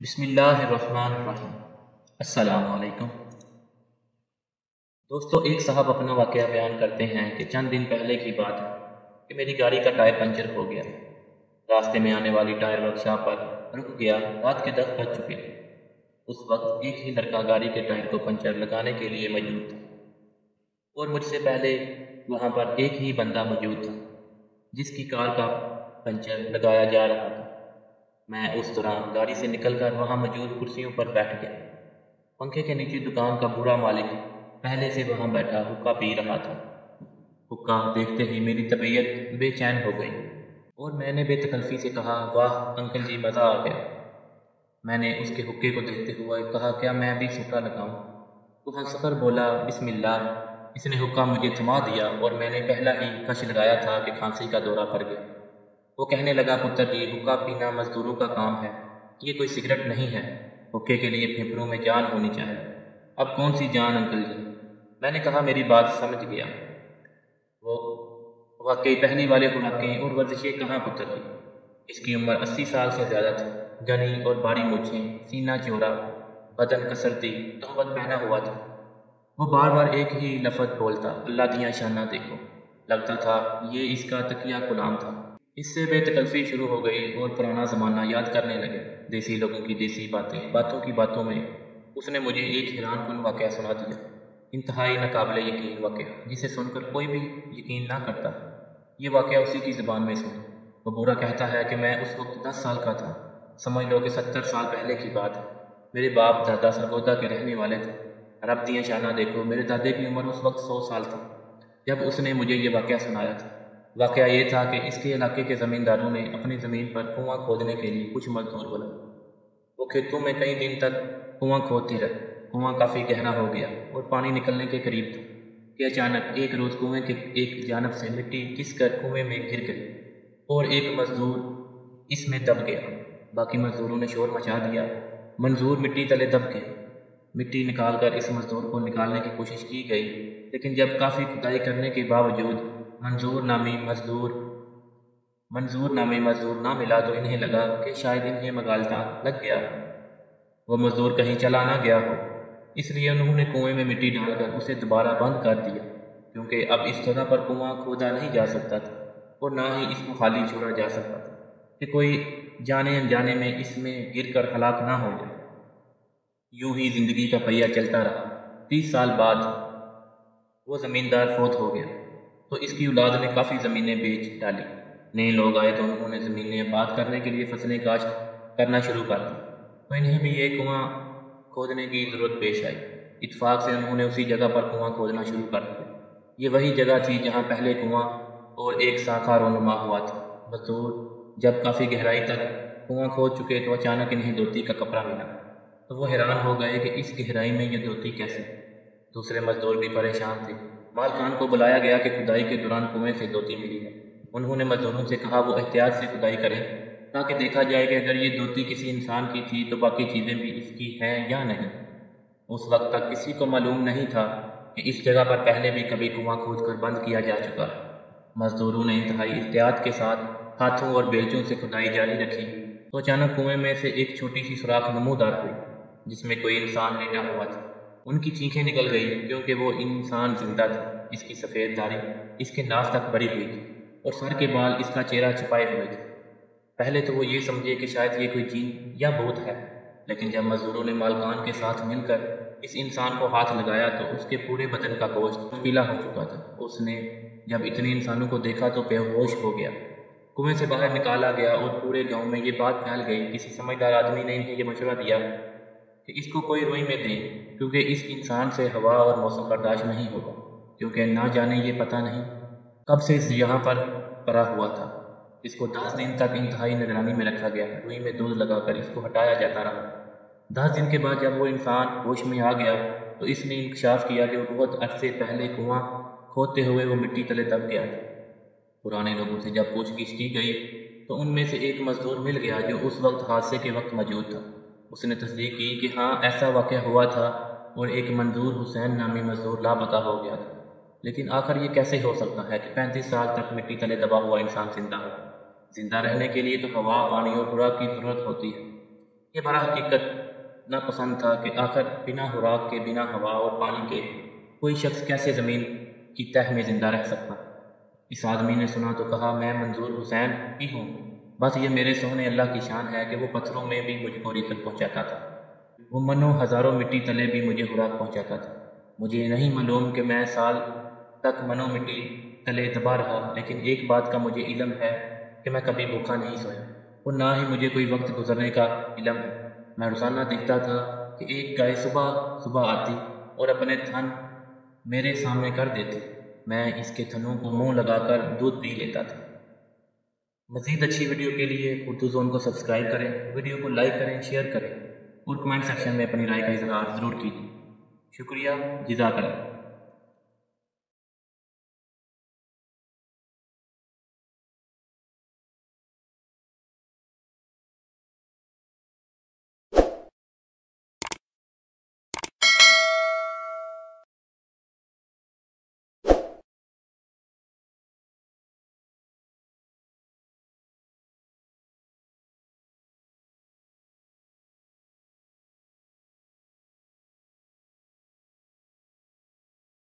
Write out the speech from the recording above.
بسم اللہ الرحمن الرحیم۔ السلام علیکم دوستو، ایک صاحب اپنا واقعہ بیان کرتے ہیں کہ چند دن پہلے کی بات ہے کہ میری گاڑی کا ٹائر پنچر ہو گیا۔ راستے میں آنے والی ٹائر ورکشاپ پر رک گیا۔ رات کے 10 بج چکے تھے۔ اس وقت ایک ہی لڑکا گاڑی کے ٹائر کو پنچر لگانے کے لیے موجود تھا، اور مجھ سے پہلے وہاں پر ایک ہی بندہ موجود تھا جس کی کار کا پنچر لگایا جا رہا تھا۔ میں اس دوران گاڑی سے نکل کر وہاں موجود کرسیوں پر بیٹھ گیا۔ پنکھے کے نیچے دکان کا بوڑھا مالک پہلے سے وہاں بیٹھا حقہ پی رہا تھا۔ حقہ دیکھتے ہی میری طبیعت بے چین ہو گئی اور میں نے بے تکلفی سے کہا، واہ انکل جی، مزہ آ گیا۔ میں نے اس کے حقے کو دیکھتے ہوئے کہا، کیا میں بھی سوٹا لگاؤں؟ وہ ہنس کر بولا، بسم اللہ۔ اس نے حقہ مجھے تھما دیا اور میں نے پہلا ہی کش لگایا تھا کہ کھانسی کا دورہ پڑ گیا۔ وہ کہنے لگا، پتر جی، حقہ پینا مزدوروں کا کام ہے، یہ کوئی سگریٹ نہیں ہے۔ حقے کے لیے پھیپھڑوں میں جان ہونی چاہیے۔ اب کون سی جان انکل جی؟ میں نے کہا، میری بات سمجھ گیا۔ وہ واقعی پہلی والے خوراکیں اور ورزشیں کہاں پتر جی؟ اس کی عمر 80 سال سے زیادہ تھی۔ گھنی اور باری مونچھیں، سینہ چوڑا، بدن کسرتی، تہمت پہنا ہوا تھا۔ وہ بار بار ایک ہی لفظ بولتا، اللہ دیاں شاناں دیکھو۔ لگتا تھا یہ اس کا تکیہ کلام تھا۔ اس سے بے تکلفی شروع ہو گئی اور پرانا زمانہ یاد کرنے لگے۔ دیسی لوگوں کی دیسی باتیں، باتوں کی باتوں میں اس نے مجھے ایک حیران کن واقعہ سنا دیا، انتہائی ناقابل یقین واقعہ جسے سن کر کوئی بھی یقین نہ کرتا۔ یہ واقعہ اسی کی زبان میں سنا۔ وہ بوڑھا کہتا ہے کہ میں اس وقت 10 سال کا تھا، سمجھ لو کہ 70 سال پہلے کی بات ہے۔ میرے باپ دادا سرگودا کے رہنے والے تھے۔ رب دیاں شاناں دیکھو، میرے دادے کی عمر اس وقت 100 سال تھی جب اس نے مجھے یہ واقعہ سنایا تھا۔ واقعہ یہ تھا کہ اس کے علاقے کے زمینداروں نے اپنی زمین پر کنواں کھودنے کے لیے کچھ مزدور بلائے۔ وہ کھیتوں میں کئی دن تک کنواں کھودتے رہے۔ کنواں کافی گہرا ہو گیا اور پانی نکلنے کے قریب تھا کہ اچانک ایک روز کنویں کے ایک جانب سے مٹی کھس کر کنویں میں گر گئی اور ایک مزدور اس میں دب گیا۔ باقی مزدوروں نے شور مچا دیا۔ منظور مٹی تلے دب گئے۔ مٹی نکال کر اس مزدور کو نکالنے کی کوشش کی گئی، لیکن جب کافی کھدائی کرنے کے باوجود منظور نامی مزدور نہ ملا تو انہیں لگا کہ شاید انہیں مغالطہ لگ گیا، وہ مزدور کہیں چلا نہ گیا ہو۔ اس لیے انہوں نے کنویں میں مٹی ڈال کر اسے دوبارہ بند کر دیا، کیونکہ اب اس جگہ پر کنواں کھودا نہیں جا سکتا تھا اور نہ ہی اس کو خالی چھوڑا جا سکتا تھا کہ کوئی جانے انجانے میں اس میں گر کر ہلاک نہ ہو جائے۔ یوں ہی زندگی کا پہیہ چلتا رہا۔ 30 سال بعد وہ زمیندار فوت ہو گیا تو اس کی اولاد نے کافی زمینیں بیچ ڈالی۔ نئے لوگ آئے تو انہوں نے زمینیں آباد کرنے کے لیے فصلیں کاشت کرنا شروع کر دی، تو انہیں بھی یہ کنواں کھودنے کی ضرورت پیش آئی۔ اتفاق سے انہوں نے اسی جگہ پر کنواں کھودنا شروع کر دیا۔ یہ وہی جگہ تھی جہاں پہلے کنواں اور ایک شاخہ رونما ہوا تھا۔ مزدور جب کافی گہرائی تک کنواں کھود چکے تو اچانک انہیں دھوتی کا کپڑا ملا، تو وہ حیران ہو گئے کہ اس گہرائی میں یہ دھوتی کیسے؟ دوسرے مزدور بھی پریشان تھے۔ مالکان کو بلایا گیا کہ کھدائی کے دوران کنویں سے دھوتی ملی ہے۔ انہوں نے مزدوروں سے کہا وہ احتیاط سے کھدائی کریں تاکہ دیکھا جائے کہ اگر یہ دھوتی کسی انسان کی تھی تو باقی چیزیں بھی اس کی ہیں یا نہیں۔ اس وقت تک کسی کو معلوم نہیں تھا کہ اس جگہ پر پہلے بھی کبھی کنواں کھود کر بند کیا جا چکا ہے۔ مزدوروں نے انتہائی احتیاط کے ساتھ ہاتھوں اور بیلچوں سے کھدائی جاری رکھی تو اچانک کنویں میں سے ایک چھوٹی سی سوراخ نمودار ہوئی جس میں کوئی انسان لیٹا ہوا تھا۔ ان کی چینخیں نکل گئی کیونکہ وہ انسان زندہ تھا۔ اس کی سفید داڑھی اس کے ناف تک بڑھی ہوئی تھی اور سر کے بال اس کا چہرہ چھپائے ہوئے تھے۔ پہلے تو وہ یہ سمجھے کہ شاید یہ کوئی جن یا بھوت ہے، لیکن جب مزدوروں نے مالکان کے ساتھ مل کر اس انسان کو ہاتھ لگایا تو اس کے پورے بدن کا گوشت پیلا ہو چکا تھا۔ اس نے جب اتنے انسانوں کو دیکھا تو بے ہوش ہو گیا۔ کنویں سے باہر نکالا گیا اور پورے گاؤں میں یہ بات پھیل گئی۔ کسی سمجھدار آدمی نے انہیں یہ مشورہ دیا کہ اس کو کوئی روئی میں دیں، کیونکہ اس انسان سے ہوا اور موسم برداشت نہیں ہوگا، کیونکہ نہ جانے یہ پتہ نہیں کب سے اس یہاں پر پڑا ہوا تھا۔ اس کو 10 دن تک انتہائی نگرانی میں رکھا گیا۔ روئی میں دودھ لگا کر اس کو ہٹایا جاتا رہا۔ 10 دن کے بعد جب وہ انسان ہوش میں آ گیا تو اس نے انکشاف کیا کہ وہ بہت عرصے پہلے کنواں کھودتے ہوئے وہ مٹی تلے دب گیا تھا۔ پرانے لوگوں سے جب پوچھ گچھ کی گئی تو ان میں سے ایک مزدور مل گیا جو اس وقت حادثے کے وقت موجود تھا۔ اس نے تصدیق کی کہ ہاں ایسا واقعہ ہوا تھا اور ایک منظور حسین نامی مزدور لاپتہ ہو گیا تھا۔ لیکن آخر یہ کیسے ہو سکتا ہے کہ 35 سال تک مٹی تلے دبا ہوا انسان زندہ ہو؟ زندہ رہنے کے لیے تو ہوا، پانی اور خوراک کی ضرورت ہوتی ہے۔ یہ بڑا حقیقت ناپسند تھا کہ آخر بنا خوراک کے، بنا ہوا اور پانی کے کوئی شخص کیسے زمین کی تہ میں زندہ رہ سکتا۔ اس آدمی نے سنا تو کہا، میں منظور حسین ہی ہوں، بس یہ میرے سونے اللہ کی شان ہے کہ وہ پتھروں میں بھی مجھ کو رزق پہنچاتا تھا، وہ منوں ہزاروں مٹی تلے بھی مجھے خوراک پہنچاتا تھا۔ مجھے یہ نہیں معلوم کہ میں سال تک منوں مٹی تلے دبا رہا، لیکن ایک بات کا مجھے علم ہے کہ میں کبھی بھوکا نہیں سویا، اور نہ ہی مجھے کوئی وقت گزرنے کا علم ہے۔ میں روزانہ دیکھتا تھا کہ ایک گائے صبح صبح آتی اور اپنے تھن میرے سامنے کر دیتی، میں اس کے تھنوں کو منہ لگا کر دودھ پی لیتا تھا۔ مزید اچھی ویڈیو کے لیے اردو زون کو سبسکرائب کریں، ویڈیو کو لائک کریں، شیئر کریں اور کمنٹ سیکشن میں اپنی رائے کا اظہار ضرور کیجیے۔ شکریہ، جزاک اللہ۔